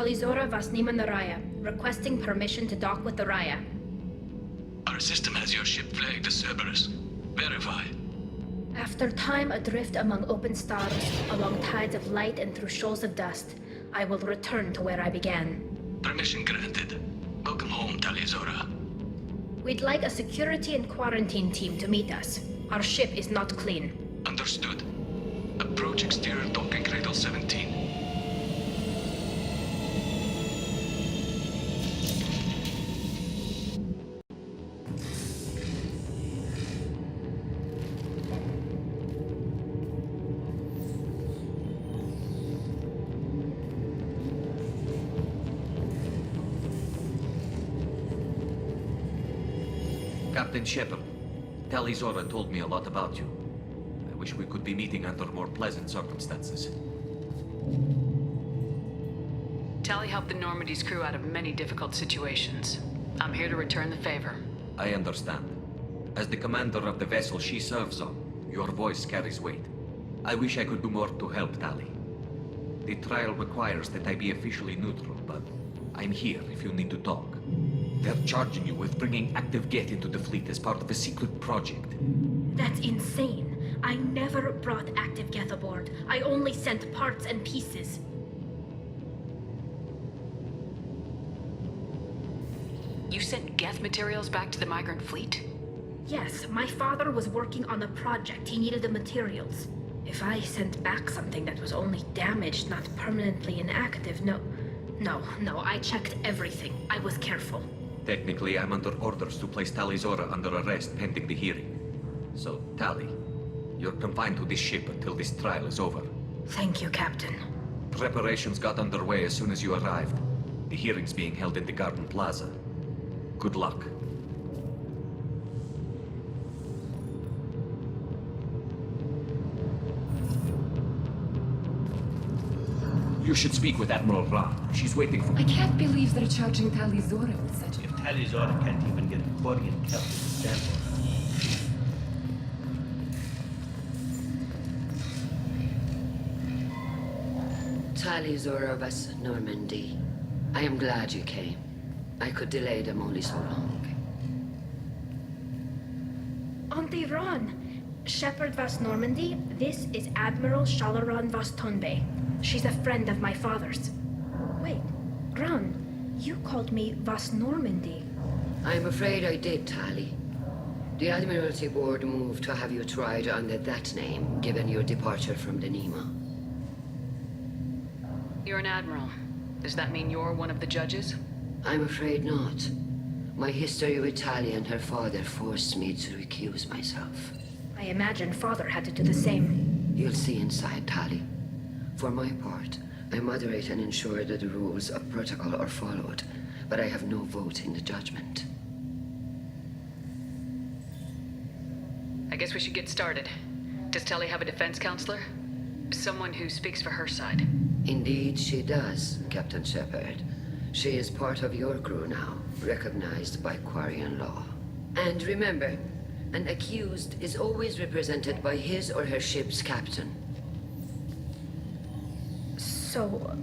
Talizora Vasnima Naraya, requesting permission to dock with the Raya. Our system has your ship flagged as Cerberus. Verify. After time adrift among open stars, along tides of light and through shoals of dust, I will return to where I began. Permission granted. Welcome home, Talizora. We'd like a security and quarantine team to meet us. Our ship is not clean. Understood. Approach exterior docking cradle 17. Captain Shepard, Talizora told me a lot about you. I wish we could be meeting under more pleasant circumstances. Tali helped the Normandy's crew out of many difficult situations. I'm here to return the favor. I understand. As the commander of the vessel she serves on, your voice carries weight. I wish I could do more to help Tali. The trial requires that I be officially neutral, but I'm here if you need to talk. They're charging you with bringing active Geth into the fleet as part of a secret project. That's insane. I never brought active Geth aboard. I only sent parts and pieces. You sent Geth materials back to the migrant fleet? Yes, my father was working on a project. He needed the materials. If I sent back something that was only damaged, not permanently inactive, no, I checked everything. I was careful. Technically, I'm under orders to place Talizora under arrest pending the hearing. So, Tali, you're confined to this ship until this trial is over. Thank you, Captain. Preparations got underway as soon as you arrived. The hearing's being held in the Garden Plaza. Good luck. You should speak with Admiral Ra. She's waiting for... I can't believe they're charging Talizora with such a... If Talizora can't even get a Quarian captain to stand for Talizora vas Normandy. I am glad you came. I could delay them only so long. Auntie Ron! Shepard vas Normandy, this is Admiral Shalaran vas Tonbe. She's a friend of my father's. Wait, Ron, you called me vas Normandy. I'm afraid I did, Tali. The Admiralty Board moved to have you tried under that name, given your departure from the Nima. You're an admiral. Does that mean you're one of the judges? I'm afraid not. My history with Tali and her father forced me to recuse myself. I imagine father had to do the same. You'll see inside, Tali. For my part, I moderate and ensure that the rules of protocol are followed, but I have no vote in the judgment. I guess we should get started. Does Tali have a defense counselor? Someone who speaks for her side. Indeed, she does, Captain Shepard. She is part of your crew now, recognized by Quarian law. And remember, an accused is always represented by his or her ship's captain. So,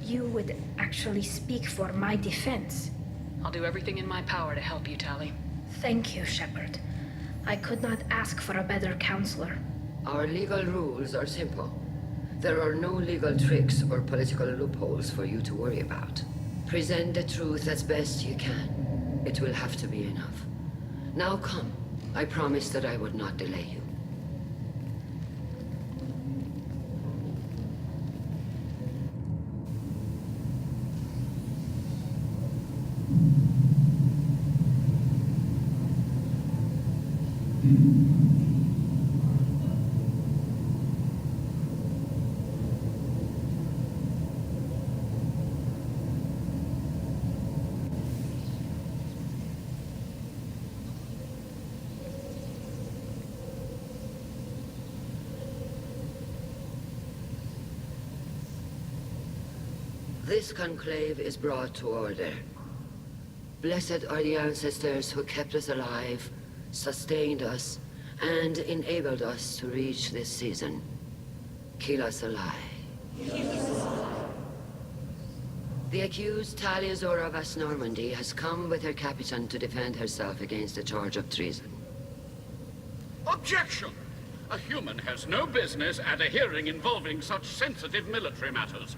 you would actually speak for my defense? I'll do everything in my power to help you, Tali. Thank you, Shepard. I could not ask for a better counselor. Our legal rules are simple. There are no legal tricks or political loopholes for you to worry about. Present the truth as best you can. It will have to be enough. Now come. I promised that I would not delay you. This conclave is brought to order. Blessed are the ancestors who kept us alive, sustained us, and enabled us to reach this season. Kill us alive. The accused Talia Zora Vas Normandy has come with her captain to defend herself against a charge of treason. Objection! A human has no business at a hearing involving such sensitive military matters.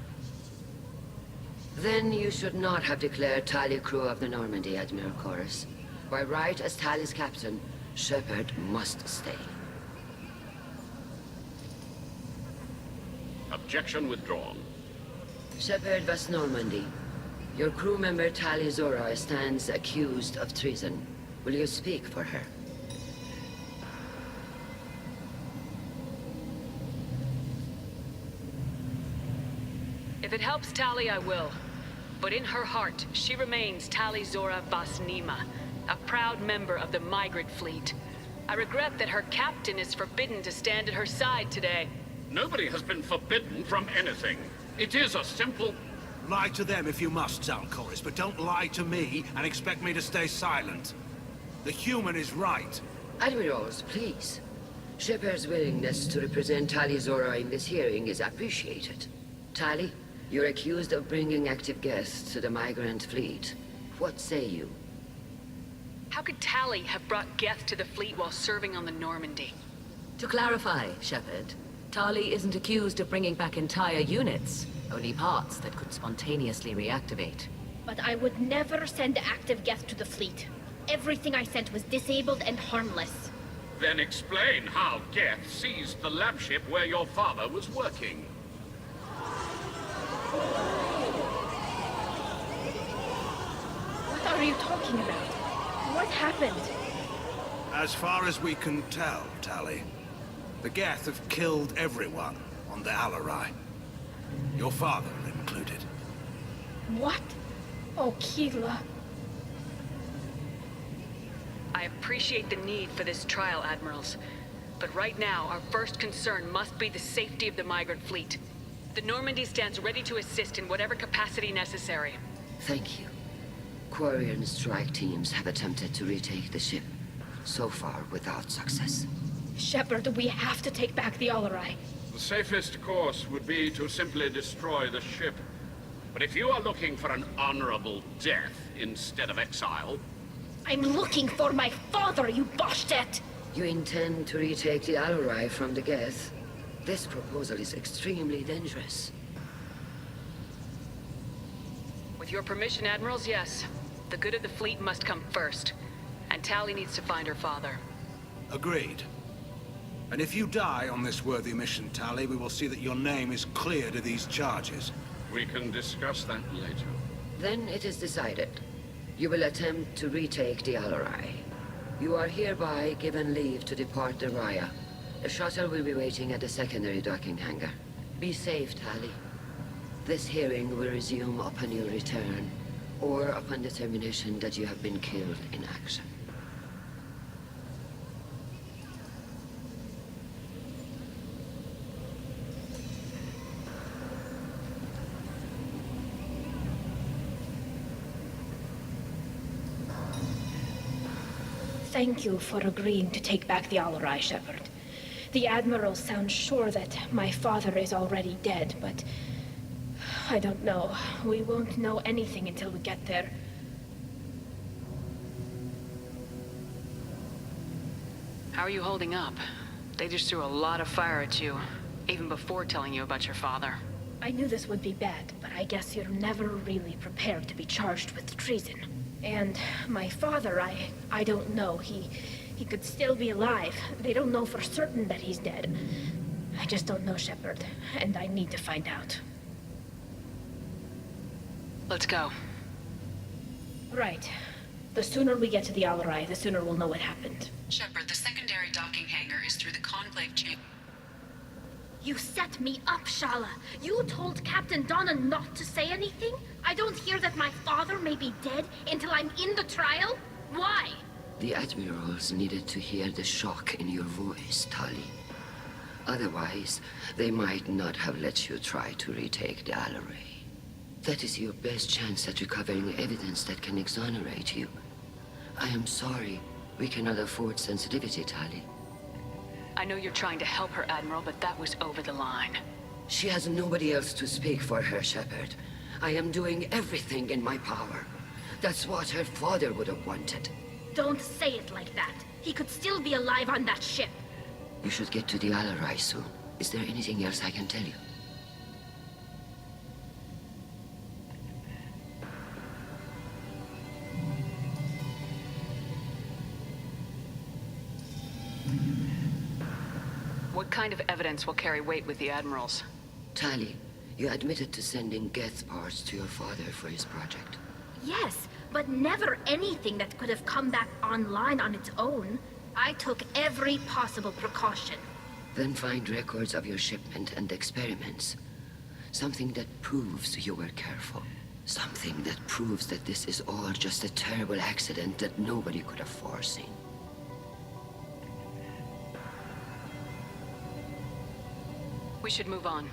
Then you should not have declared Talia crew of the Normandy, Admiral Chorus. By right as Talia's captain, Shepard must stay. Objection withdrawn. Shepard Vas Normandy, your crew member Talia Zora stands accused of treason. Will you speak for her? If it helps Tali, I will. But in her heart, she remains Tali Zora Vas Nima, a proud member of the migrant fleet. I regret that her captain is forbidden to stand at her side today. Nobody has been forbidden from anything. It is a simple... Lie to them if you must, Zalcoris, but don't lie to me and expect me to stay silent. The human is right. Admirals, please. Shepard's willingness to represent Tali Zora in this hearing is appreciated. Tali, you're accused of bringing active guests to the migrant fleet. What say you? How could Tali have brought Geth to the fleet while serving on the Normandy? To clarify, Shepard, Tali isn't accused of bringing back entire units, only parts that could spontaneously reactivate. But I would never send active Geth to the fleet. Everything I sent was disabled and harmless. Then explain how Geth seized the lab ship where your father was working. What are you talking about? What happened? As far as we can tell, Tali, the Geth have killed everyone on the Alarai. Your father included. What? Oh, Keela. I appreciate the need for this trial, Admirals. But right now, our first concern must be the safety of the migrant fleet. The Normandy stands ready to assist in whatever capacity necessary. Thank you. Quarian strike teams have attempted to retake the ship, so far without success. Shepard, we have to take back the Alarai. The safest course would be to simply destroy the ship. But if you are looking for an honorable death instead of exile... I'm looking for my father, you bastet! You intend to retake the Alarai from the Geth? This proposal is extremely dangerous. With your permission, Admirals, yes. The good of the fleet must come first. And Tali needs to find her father. Agreed. And if you die on this worthy mission, Tali, we will see that your name is cleared of these charges. We can discuss that later. Then it is decided. You will attempt to retake the Alarai. You are hereby given leave to depart the Raya. A shuttle will be waiting at the secondary docking hangar. Be safe, Tali. This hearing will resume upon your return, or upon determination that you have been killed in action. Thank you for agreeing to take back the Alarai, Shepard. The Admiral sounds sure that my father is already dead, but... I don't know. We won't know anything until we get there. How are you holding up? They just threw a lot of fire at you, even before telling you about your father. I knew this would be bad, but I guess you're never really prepared to be charged with treason. And my father, I don't know. He could still be alive. They don't know for certain that he's dead. I just don't know, Shepard, and I need to find out. Let's go. Right. The sooner we get to the Alarai, the sooner we'll know what happened. Shepard, the secondary docking hangar is through the Conclave chamber. You set me up, Shala. You told Captain Donna not to say anything? I don't hear that my father may be dead until I'm in the trial? Why? The Admirals needed to hear the shock in your voice, Tali. Otherwise, they might not have let you try to retake the Alarai. That is your best chance at recovering evidence that can exonerate you. I am sorry. We cannot afford sensitivity, Tali. I know you're trying to help her, Admiral, but that was over the line. She has nobody else to speak for her, Shepard. I am doing everything in my power. That's what her father would have wanted. Don't say it like that. He could still be alive on that ship. You should get to the Alarai soon. Is there anything else I can tell you? What kind of evidence will carry weight with the admirals? Tali, you admitted to sending Geth parts to your father for his project. Yes, but never anything that could have come back online on its own. I took every possible precaution. Then find records of your shipment and experiments. Something that proves you were careful. Something that proves that this is all just a terrible accident that nobody could have foreseen. We should move on.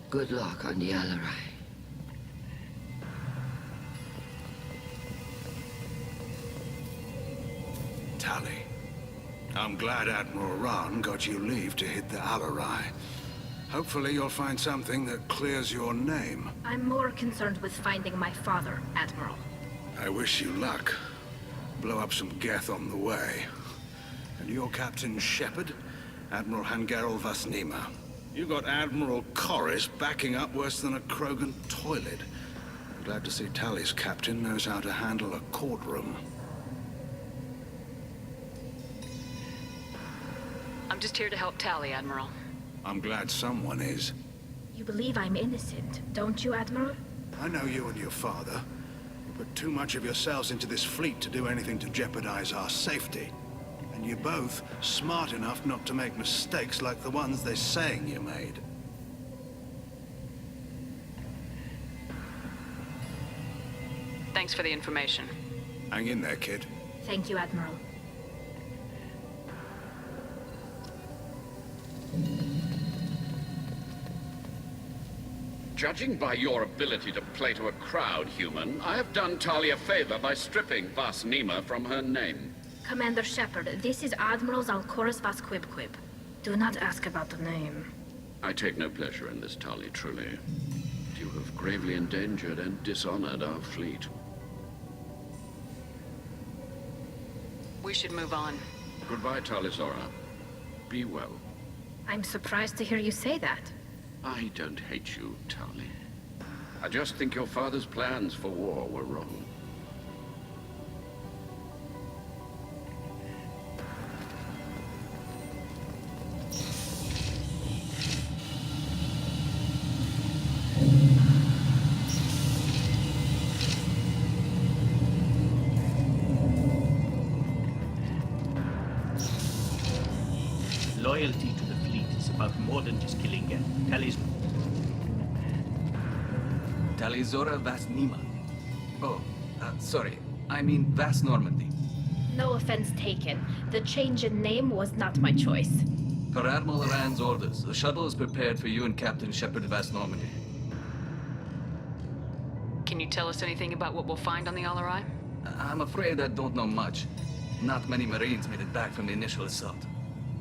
Good luck on the Alarai. Tali, I'm glad Admiral Rahn got you leave to hit the Alarai. Hopefully you'll find something that clears your name. I'm more concerned with finding my father, Admiral. I wish you luck. Blow up some Geth on the way. And your Captain Shepard, Admiral Hangarel Vasnima. You got Admiral Corris backing up worse than a Krogan toilet. Glad to see Tali's captain knows how to handle a courtroom. I'm just here to help Tali, Admiral. I'm glad someone is. You believe I'm innocent, don't you, Admiral? I know you and your father. You put too much of yourselves into this fleet to do anything to jeopardize our safety. And you're both smart enough not to make mistakes like the ones they're saying you made. Thanks for the information. Hang in there, kid. Thank you, Admiral. Judging by your ability to play to a crowd, human, I have done Tali a favor by stripping Vasnima from her name. Commander Shepard, this is Admiral Zalkoris Vasquibquib. Do not ask about the name. I take no pleasure in this, Tali, truly. You have gravely endangered and dishonored our fleet. We should move on. Goodbye, Tali Zora. Be well. I'm surprised to hear you say that. I don't hate you, Tali. I just think your father's plans for war were wrong. Loyalty to the fleet is about more than just killing Geth. Tali Zora Vasnima. Oh, sorry. I mean Vas Normandy. No offense taken. The change in name was not my choice. Per Admiral Rand's orders, the shuttle is prepared for you and Captain Shepard Vas Normandy. Can you tell us anything about what we'll find on the Alarai? I'm afraid I don't know much. Not many Marines made it back from the initial assault.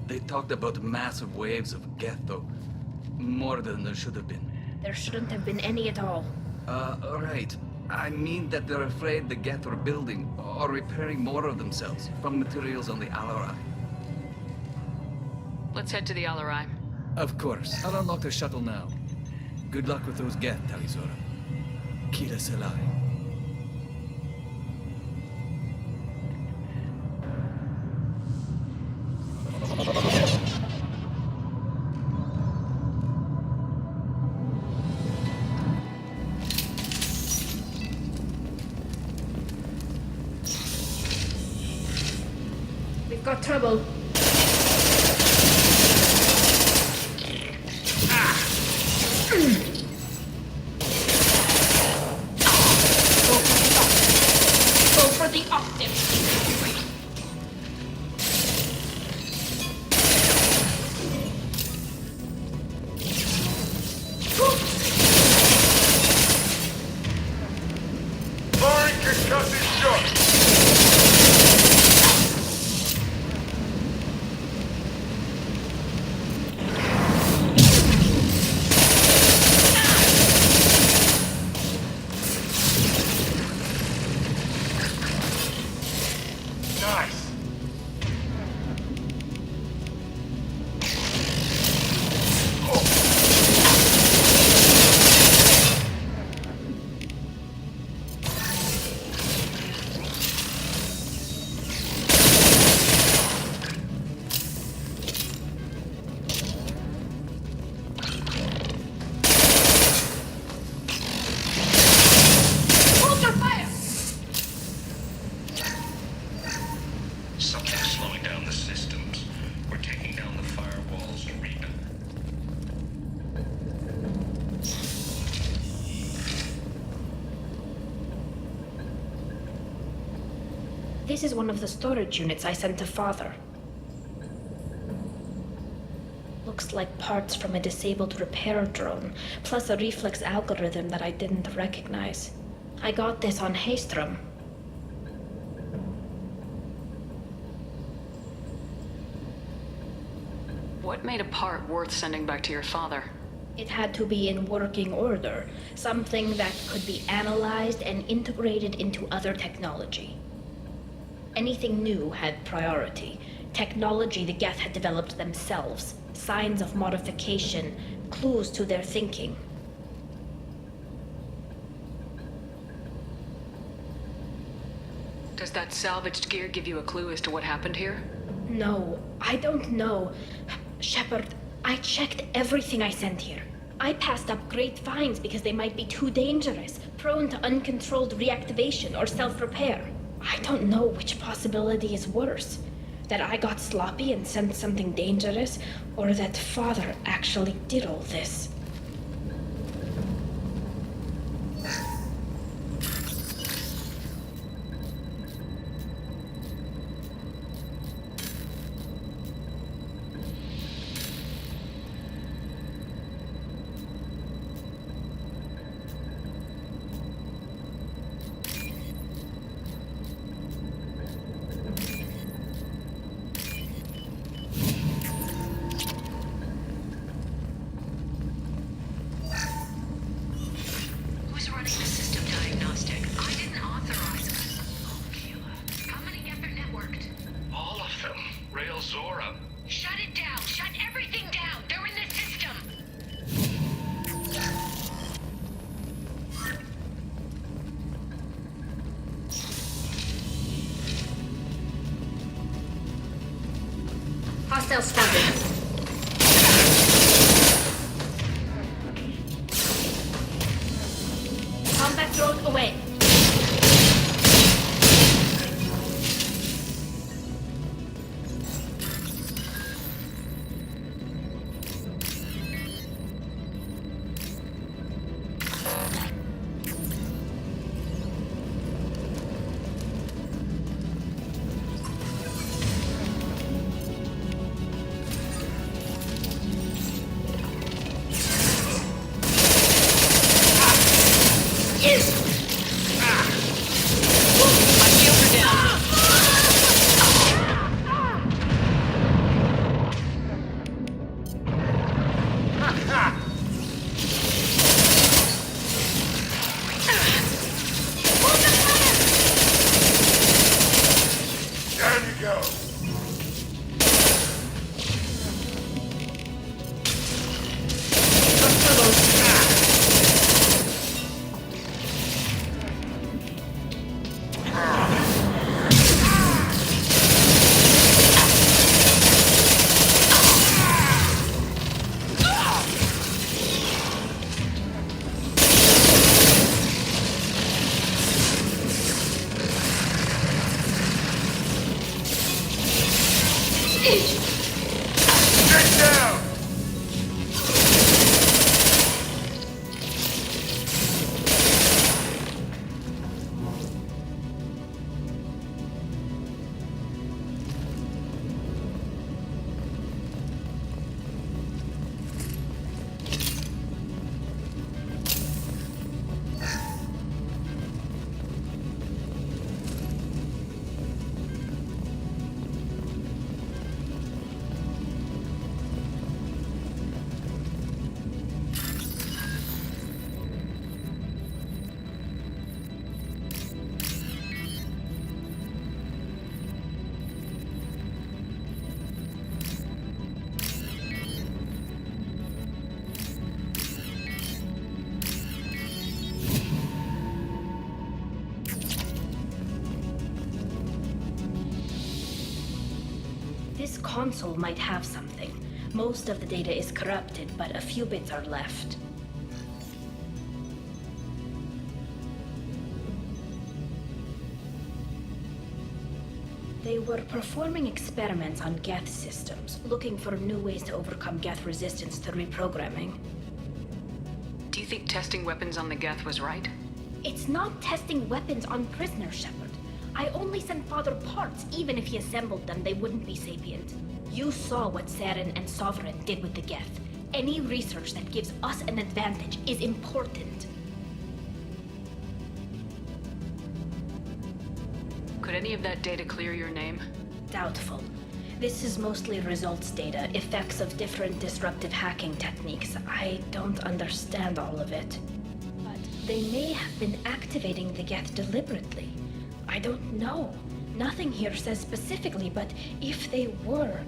They talked about massive waves of Geth, though. More than there should have been. There shouldn't have been any at all. Right. I mean that they're afraid the Geth are building or repairing more of themselves from materials on the Alarai. Let's head to the Alarai. Of course. I'll unlock the shuttle now. Good luck with those Geth, Tali Zora. Kila Selai. We've got trouble. Go for the octave. This is one of the storage units I sent to Father. Looks like parts from a disabled repair drone, plus a reflex algorithm that I didn't recognize. I got this on Haystrom. What made a part worth sending back to your father? It had to be in working order, something that could be analyzed and integrated into other technology. Anything new had priority. Technology the Geth had developed themselves, signs of modification, clues to their thinking. Does that salvaged gear give you a clue as to what happened here? No, I don't know. Shepard, I checked everything I sent here. I passed up great finds because they might be too dangerous, prone to uncontrolled reactivation or self-repair. I don't know which possibility is worse. That I got sloppy and sent something dangerous, or that Father actually did all this. Who's running the system diagnostic? I didn't authorize it. Oh, Keela. How many Geth are networked? All of them. Rail Zora. Shut it down! Shut everything down! They're in the system! Hostile spotted. Combat drone away. This console might have something. Most of the data is corrupted, but a few bits are left. They were performing experiments on Geth systems, looking for new ways to overcome Geth resistance to reprogramming. Do you think testing weapons on the Geth was right? It's not testing weapons on prisoners, Shepard. I only sent Father parts. Even if he assembled them, they wouldn't be sapient. You saw what Saren and Sovereign did with the Geth. Any research that gives us an advantage is important. Could any of that data clear your name? Doubtful. This is mostly results data, effects of different disruptive hacking techniques. I don't understand all of it. But they may have been activating the Geth deliberately. I don't know. Nothing here says specifically, but if they were,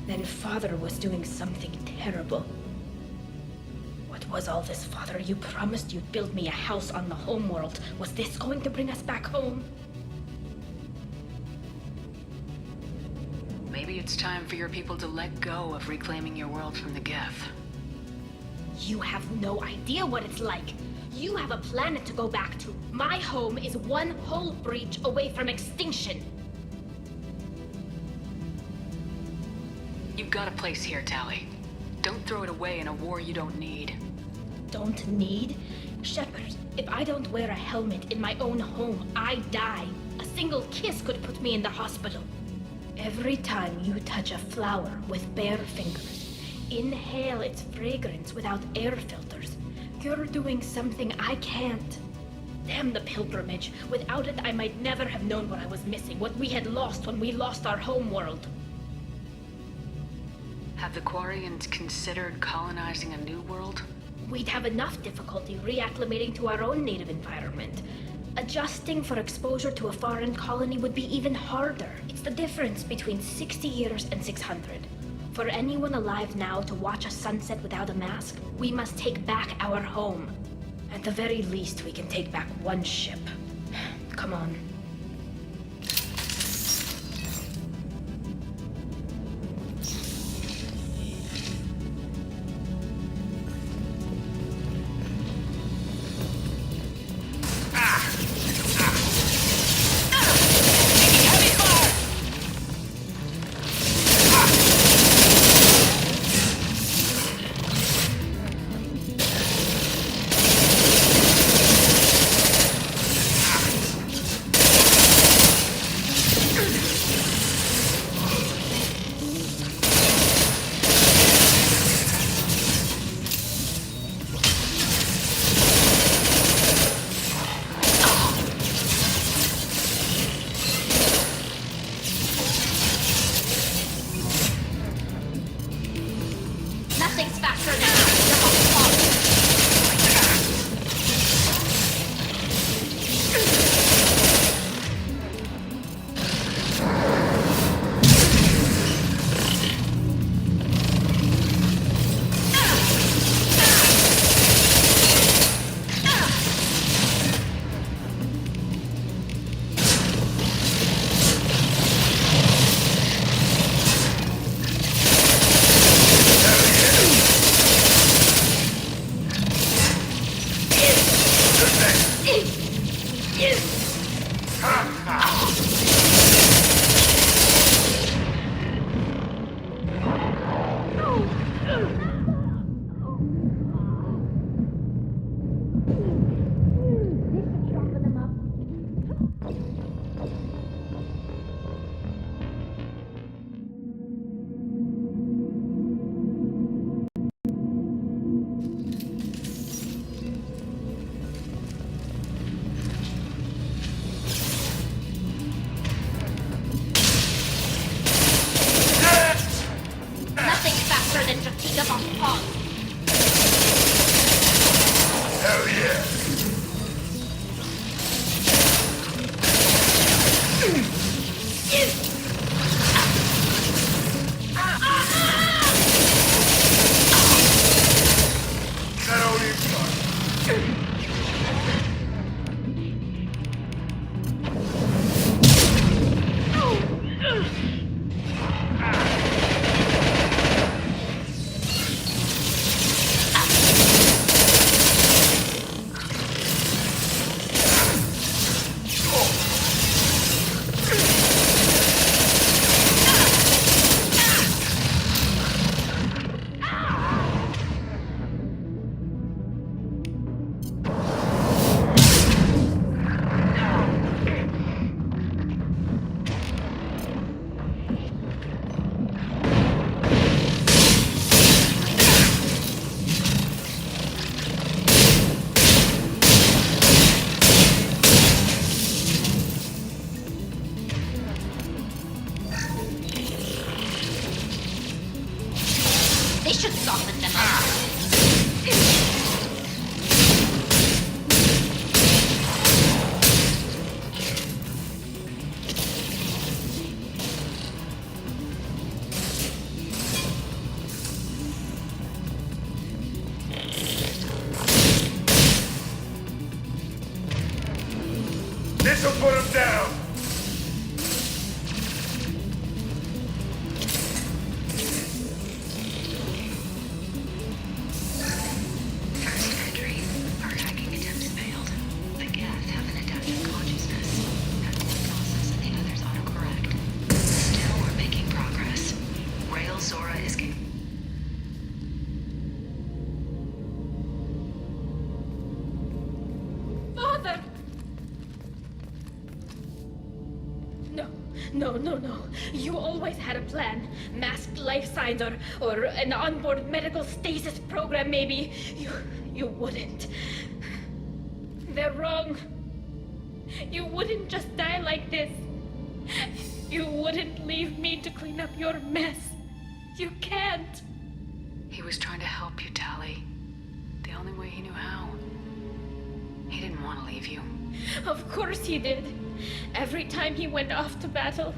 then Father was doing something terrible. What was all this, Father? You promised you'd build me a house on the homeworld. Was this going to bring us back home? Maybe it's time for your people to let go of reclaiming your world from the Geth. You have no idea what it's like. You have a planet to go back to. My home is one hull breach away from extinction. You've got a place here, Tali. Don't throw it away in a war you don't need. Don't need? Shepard, if I don't wear a helmet in my own home, I die. A single kiss could put me in the hospital. Every time you touch a flower with bare fingers, inhale its fragrance without air filters, you're doing something I can't. Damn the pilgrimage. Without it, I might never have known what I was missing, what we had lost when we lost our home world. Have the Quarians considered colonizing a new world? We'd have enough difficulty reacclimating to our own native environment. Adjusting for exposure to a foreign colony would be even harder. It's the difference between 60 years and 600. For anyone alive now to watch a sunset without a mask, we must take back our home. At the very least, we can take back one ship. Come on. Nothing's faster now. This'll put him down! First entry. Our hacking attempts failed. The Geth have an adaptive consciousness. Had one process and the others autocorrect. Still, we're making progress. Rail Zora is... Father! No. You always had a plan. Masked life signs or an onboard medical stasis program, maybe. You wouldn't. They're wrong. You wouldn't just die like this. You wouldn't leave me to clean up your mess. You can't. He was trying to help you, Tali. The only way he knew how. He didn't want to leave you. Of course he did. Every time he went off to battle,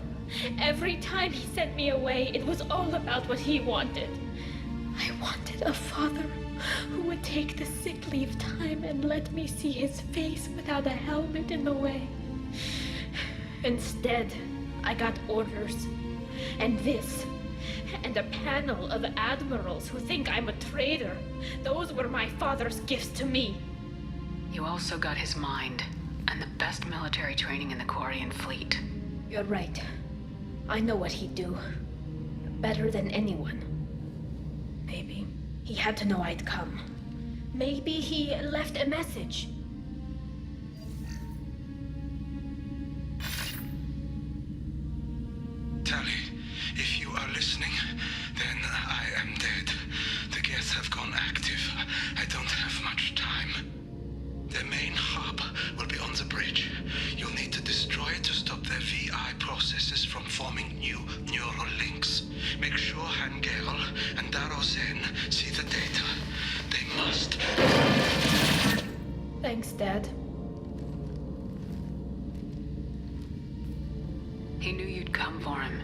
every time he sent me away, it was all about what he wanted. I wanted a father who would take the sick leave time and let me see his face without a helmet in the way. Instead, I got orders. And this. And a panel of admirals who think I'm a traitor. Those were my father's gifts to me. You also got his mind, and the best military training in the Quarian fleet. You're right. I know what he'd do. Better than anyone. Maybe he had to know I'd come. Maybe he left a message. Tali, if you are listening, then I am dead. The Geth have gone active. I don't have much time. Their main hub will be on the bridge. You'll need to destroy it to stop their VI processes from forming new neural links. Make sure Hangerel and Darozen see the data. They must. Thanks, Dad. He knew you'd come for him.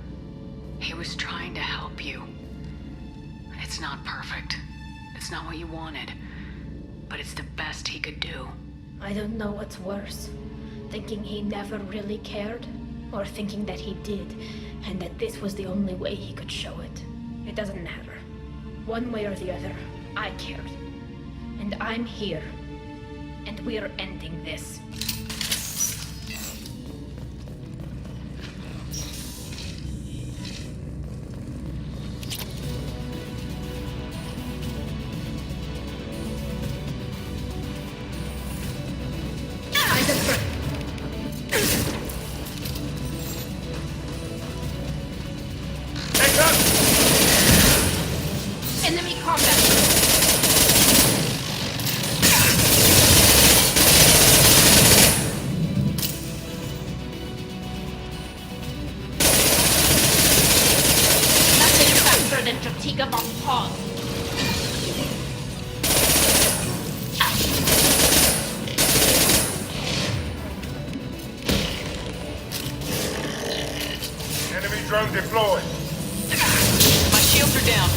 He was trying to help you. It's not perfect. It's not what you wanted. But it's the best he could do. I don't know what's worse. Thinking he never really cared, or thinking that he did, and that this was the only way he could show it. It doesn't matter. One way or the other, I cared. And I'm here. And we're ending this. Enemy combat! Nothing faster than Tratiga von Paul. Enemy drone deployed. My shields are down.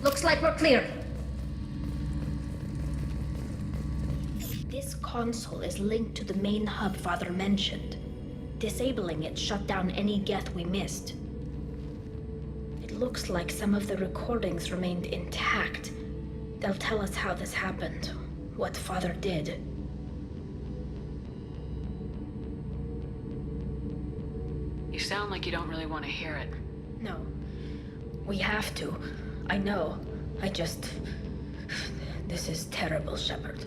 Looks like we're clear. This console is linked to the main hub Father mentioned. Disabling it shut down any Geth we missed. It looks like some of the recordings remained intact. They'll tell us how this happened, what Father did. You sound like you don't really want to hear it. No. We have to. I know. This is terrible, Shepard.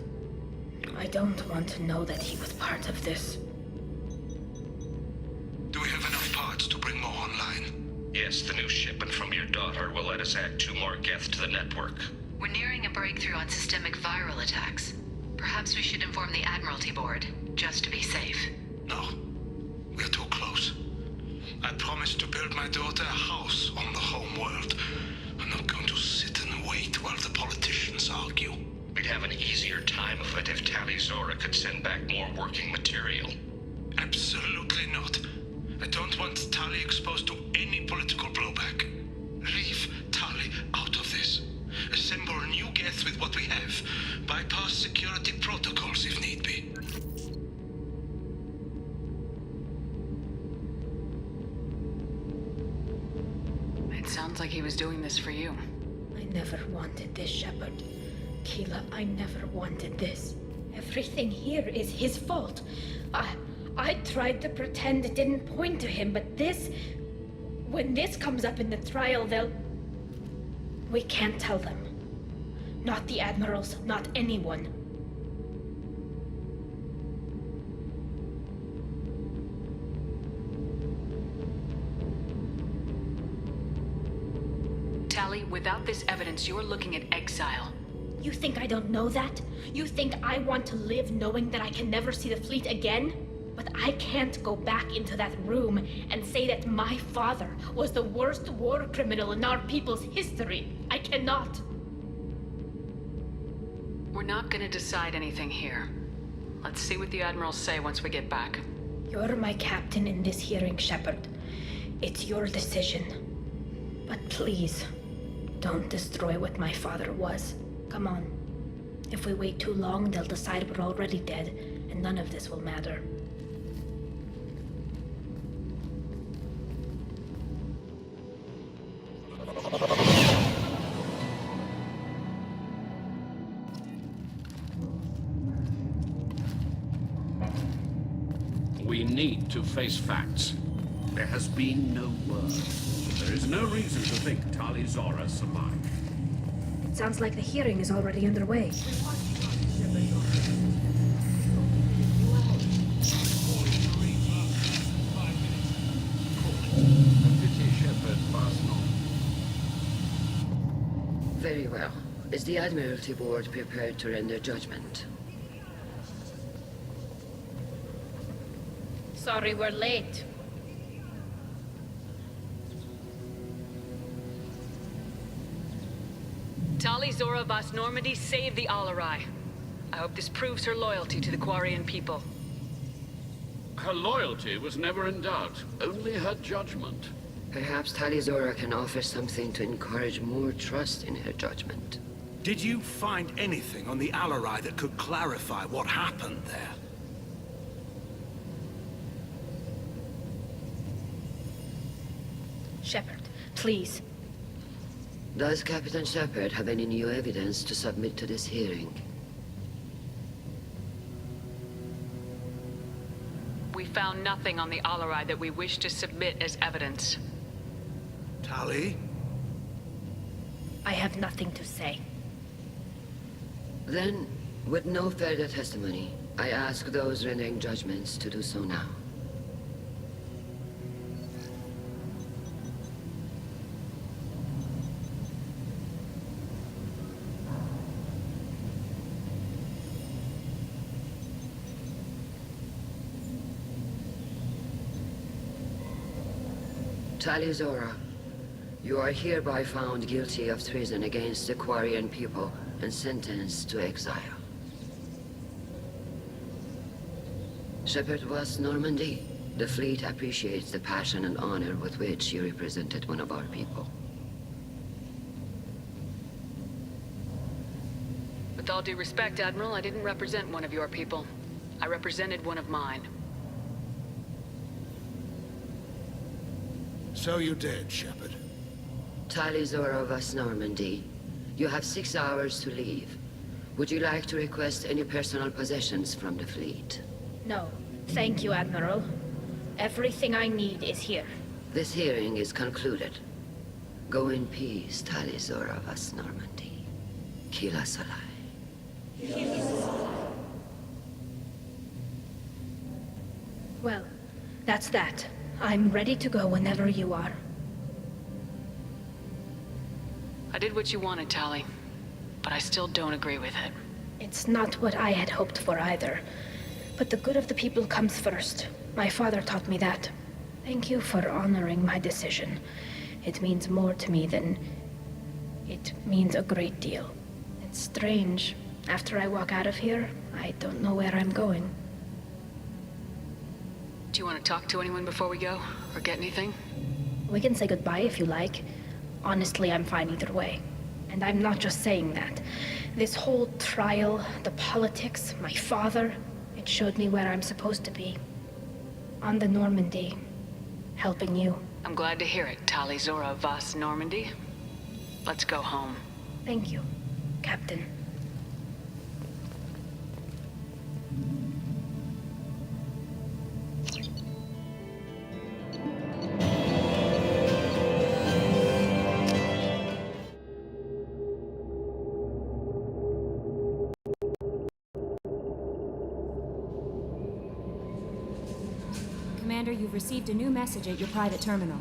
I don't want to know that he was part of this. Do we have enough parts to bring more online? Yes, the new shipment from your daughter will let us add 2 more Geth to the network. We're nearing a breakthrough on systemic viral attacks. Perhaps we should inform the Admiralty Board, just to be safe. No. We're too close. I promised to build my daughter a house on the home world. I'm not going to sit and wait while the politicians argue. We'd have an easier time if it if Tali Zora could send back more working material? Absolutely not. I don't want Tali exposed to any political blowback. Leave Tali out of this. Assemble a new Geth with what we have. Bypass security protocols if need be. It sounds like he was doing this for you. I never wanted this, Shepard. Keela, I never wanted this. Everything here is his fault. I tried to pretend it didn't point to him, but this... When this comes up in the trial, they'll... We can't tell them. Not the admirals, not anyone. Tali, without this evidence, you're looking at exile. You think I don't know that? You think I want to live knowing that I can never see the fleet again? But I can't go back into that room and say that my father was the worst war criminal in our people's history. I cannot. We're not gonna decide anything here. Let's see what the admirals say once we get back. You're my captain in this hearing, Shepard. It's your decision. But please, don't destroy what my father was. Come on. If we wait too long, they'll decide we're already dead, and none of this will matter. We need to face facts. There has been no word. There is no reason to think Tali Zora survived. It sounds like the hearing is already underway. Very well. Is the Admiralty Board prepared to render judgment? Sorry we're late. Tali Zora Vas Normandy saved the Alarai. I hope this proves her loyalty to the Quarian people. Her loyalty was never in doubt, only her judgment. Perhaps Tali Zora can offer something to encourage more trust in her judgment. Did you find anything on the Alarai that could clarify what happened there? Shepard, please. Does Captain Shepard have any new evidence to submit to this hearing? We found nothing on the Alarai that we wish to submit as evidence. Tali? I have nothing to say. Then, with no further testimony, I ask those rendering judgments to do so now. Tali Zora, you are hereby found guilty of treason against the Quarian people and sentenced to exile. Shepard Vas Normandy, the fleet appreciates the passion and honor with which you represented one of our people. With all due respect, Admiral, I didn't represent one of your people. I represented one of mine. So you did, Shepard. Tali Zora Vas Normandy, you have 6 hours to leave. Would you like to request any personal possessions from the fleet? No, thank you, Admiral. Everything I need is here. This hearing is concluded. Go in peace, Tali Zora Vas Normandy. Kila Salai. Well, that's that. I'm ready to go whenever you are. I did what you wanted, Tali, but I still don't agree with it. It's not what I had hoped for either. But the good of the people comes first. My father taught me that. Thank you for honoring my decision. It means more to me than... It means a great deal. It's strange. After I walk out of here, I don't know where I'm going. Do you want to talk to anyone before we go? Or get anything? We can say goodbye if you like. Honestly, I'm fine either way. And I'm not just saying that. This whole trial, the politics, my father, it showed me where I'm supposed to be. On the Normandy. Helping you. I'm glad to hear it, Tali Zora Vas Normandy. Let's go home. Thank you, Captain. Commander, you've received a new message at your private terminal.